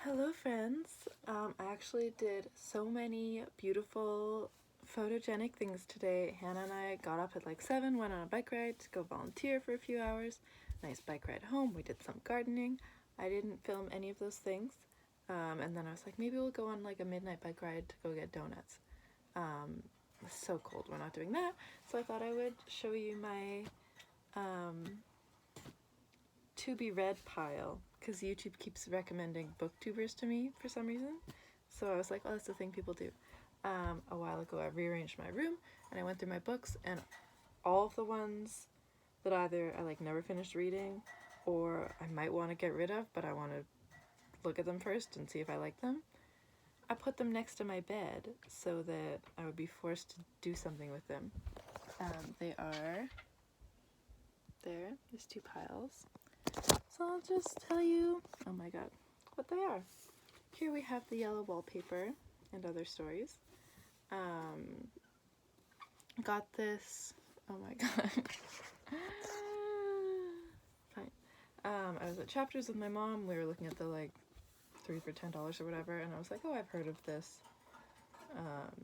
Hello friends! I actually did so many beautiful photogenic things today. Hannah and I got up at like 7, went on a bike ride to go volunteer for a few hours. Nice bike ride home. We did some gardening. I didn't film any of those things. And then I was like, maybe we'll go on like a midnight bike ride to go get donuts. It's so cold, we're not doing that. So I thought I would show you my to be read pile, because YouTube keeps recommending booktubers to me for some reason. So I was like, oh, that's the thing people do. A while ago I rearranged my room and I went through my books, and all of the ones that either I like never finished reading or I might want to get rid of, but I want to look at them first and see if I like them, I put them next to my bed so that I would be forced to do something with them. They are there. There's two piles. So I'll just tell you, oh my god, what they are. Here we have the yellow wallpaper and other stories. Got this, oh my god. Fine. I was at Chapters with my mom. We were looking at the like 3 for $10 or whatever, and I was like, oh, I've heard of this.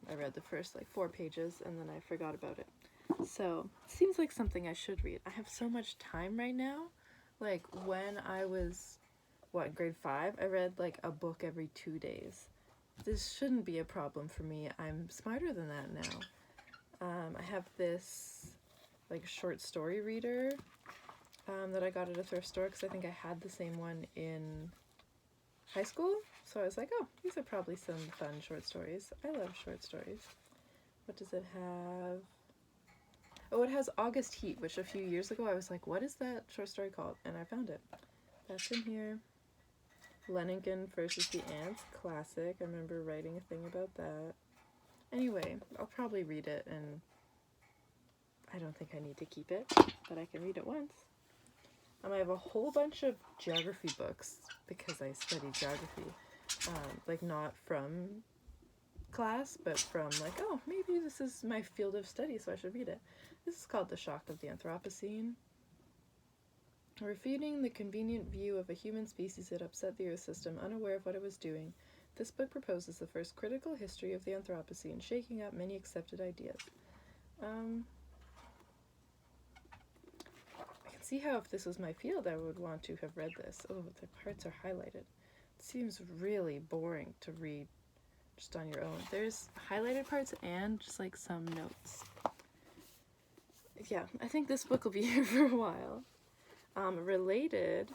I read the first like 4 pages and then I forgot about it. So, seems like something I should read. I have so much time right now. Like, when I was, in grade 5, I read like a book every 2 days. This shouldn't be a problem for me. I'm smarter than that now. I have this like short story reader that I got at a thrift store because I think I had the same one in high school. So I was like, oh, these are probably some fun short stories. I love short stories. What does it have? Oh, it has August Heat, which a few years ago I was like, what is that short story called? And I found it. That's in here. Lemminghorn versus the Ants, classic. I remember writing a thing about that. Anyway, I'll probably read it, and I don't think I need to keep it, but I can read it once. I have a whole bunch of geography books because I studied geography. Like, not from class, but from like, oh, maybe this is my field of study, so I should read it. This is called The Shock of the Anthropocene. Refuting the convenient view of a human species that upset the Earth system, unaware of what it was doing, this book proposes the first critical history of the Anthropocene, shaking up many accepted ideas. I can see how if this was my field, I would want to have read this. Oh, the parts are highlighted. It seems really boring to read just on your own. There's highlighted parts and just like some notes. Yeah, I think this book will be here for a while. Related,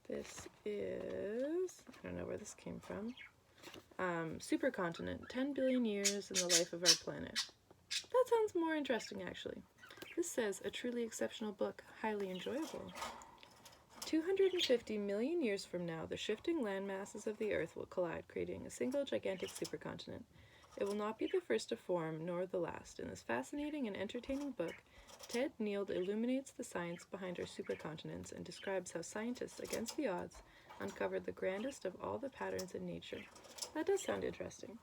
this is, I don't know where this came from. Supercontinent, 10 billion years in the life of our planet. That sounds more interesting, actually. This says, a truly exceptional book, highly enjoyable. 250 million years from now, the shifting land masses of the Earth will collide, creating a single gigantic supercontinent. It will not be the first to form, nor the last. In this fascinating and entertaining book, Ted Neild illuminates the science behind our supercontinents and describes how scientists, against the odds, uncovered the grandest of all the patterns in nature. That does sound interesting.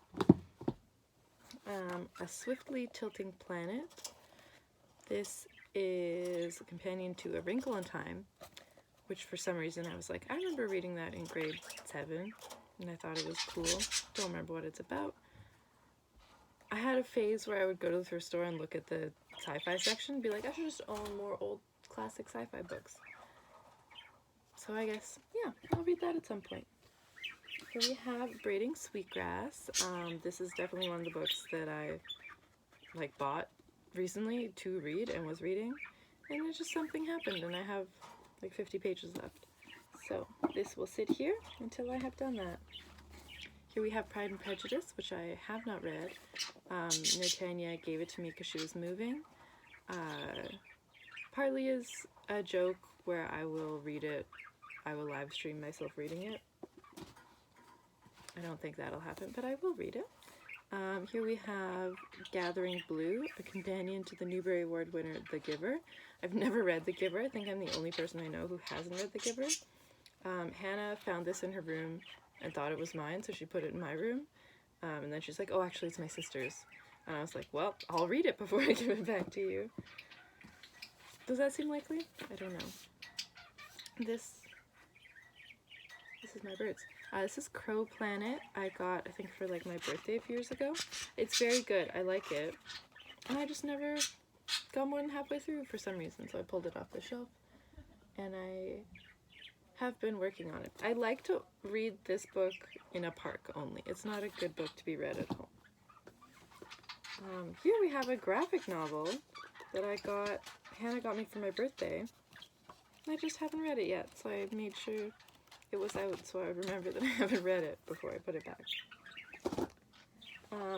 A swiftly tilting planet. This is a companion to A Wrinkle in Time, which for some reason I was like, I remember reading that in grade 7, and I thought it was cool. Don't remember what it's about. I had a phase where I would go to the thrift store and look at the sci-fi section and be like, I should just own more old classic sci-fi books. So I guess, yeah, I'll read that at some point. Here we have Braiding Sweetgrass. This is definitely one of the books that I like bought recently to read and was reading, and then just something happened and I have like 50 pages left. So this will sit here until I have done that. Here we have Pride and Prejudice, which I have not read. Natanya gave it to me because she was moving. Partly is a joke where I will read it, I will live stream myself reading it. I don't think that'll happen, but I will read it. Here we have Gathering Blue, a companion to the Newbery Award winner, The Giver. I've never read The Giver. I think I'm the only person I know who hasn't read The Giver. Hannah found this in her room and thought it was mine, so she put it in my room. And then she's like, oh, actually, it's my sister's. And I was like, well, I'll read it before I give it back to you. Does that seem likely? I don't know. This This is my birds. This is Crow Planet. I got, I think, for like my birthday a few years ago. It's very good. I like it. And I just never got more than halfway through for some reason, so I pulled it off the shelf. And I have been working on it. I like to read this book in a park only. It's not a good book to be read at home. Here we have a graphic novel that I got, Hannah got me for my birthday. And I just haven't read it yet, so I made sure it was out so I remember that I haven't read it before I put it back.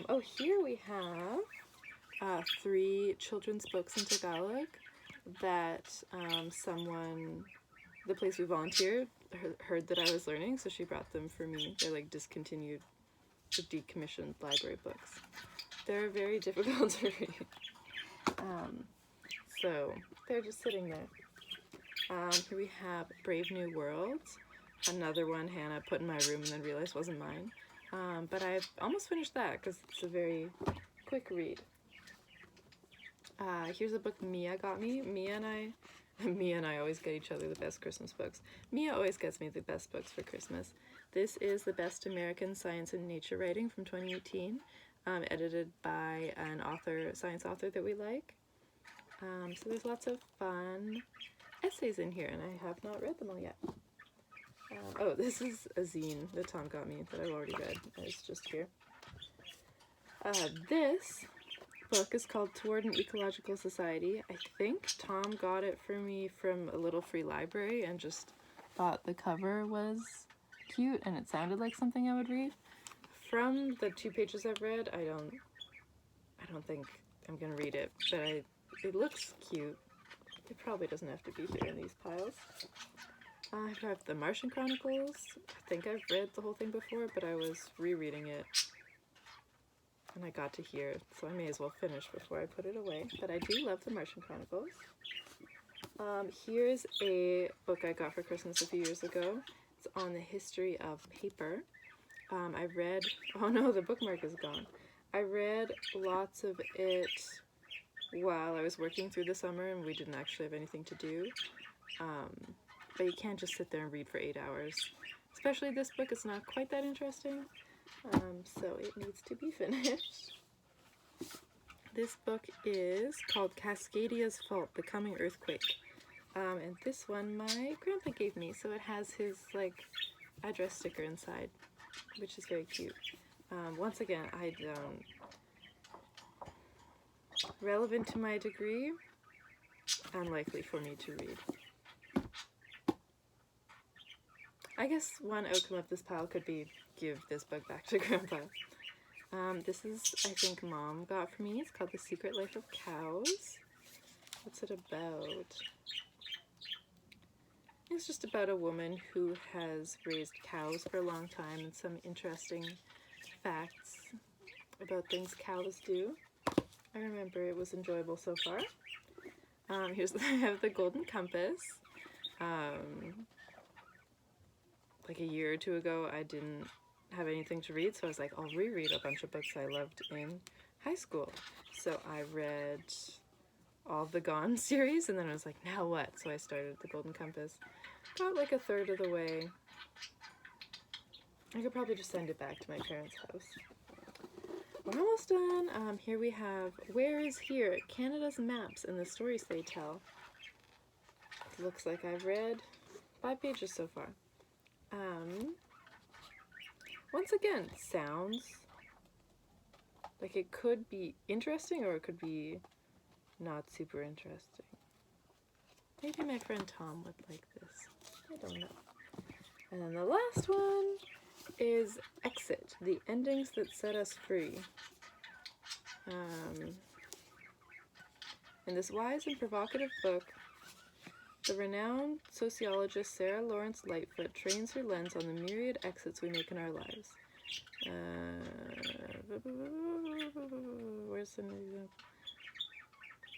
Oh, here we have 3 children's books in Tagalog that the place we volunteered heard that I was learning, so she brought them for me. They're like discontinued or decommissioned library books. They're very difficult to read. So they're just sitting there. Here we have Brave New World, another one Hannah put in my room and then realized wasn't mine. But I've almost finished that because it's a very quick read. Here's a book Mia got me. Mia and I always get each other the best Christmas books. Mia always gets me the best books for Christmas. This is The Best American Science and Nature Writing from 2018, edited by an science author that we like. So there's lots of fun essays in here, and I have not read them all yet. Oh, this is a zine that Tom got me that I've already read. It's just here. This book is called Toward an Ecological Society. I think Tom got it for me from a little free library and just thought the cover was cute and it sounded like something I would read. From the 2 pages I've read, I don't think I'm gonna read it, but it looks cute. It probably doesn't have to be here in these piles. I have The Martian Chronicles. I think I've read the whole thing before, but I was rereading it and I got to here, so I may as well finish before I put it away. But I do love The Martian Chronicles. Here's a book I got for Christmas a few years ago. It's on the history of paper. I read, oh no, the bookmark is gone. I read lots of it while I was working through the summer and we didn't actually have anything to do. But you can't just sit there and read for 8 hours. Especially this book, it's not quite that interesting. So it needs to be finished. This book is called Cascadia's Fault, The Coming Earthquake. And this one my grandpa gave me, so it has his like address sticker inside, which is very cute. Once again, relevant to my degree, unlikely for me to read. I guess one outcome of this pile could be give this book back to Grandpa. This is, I think, Mom got for me. It's called The Secret Life of Cows. What's it about? It's just about a woman who has raised cows for a long time and some interesting facts about things cows do. I remember it was enjoyable so far. I have The Golden Compass. Like a year or 2 ago, I didn't have anything to read, so I was like, I'll reread a bunch of books I loved in high school. So I read all of the Gone series, and then I was like, now what? So I started The Golden Compass. Got like a third of the way. I could probably just send it back to my parents' house. We're almost done. Here we have Where is Here? Canada's Maps and the Stories They Tell. It looks like I've read 5 pages so far. Once again, sounds like it could be interesting or it could be not super interesting. Maybe my friend Tom would like this. I don't know. And then the last one is Exit, The Endings That Set Us Free. In this wise and provocative book, the renowned sociologist Sarah Lawrence Lightfoot trains her lens on the myriad exits we make in our lives. Where's some example?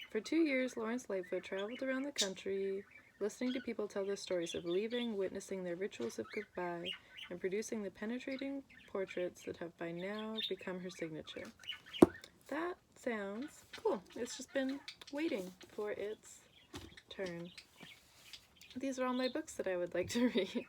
For 2 years, Lawrence Lightfoot traveled around the country, listening to people tell their stories of leaving, witnessing their rituals of goodbye, and producing the penetrating portraits that have by now become her signature. That sounds cool. It's just been waiting for its turn. These are all my books that I would like to read.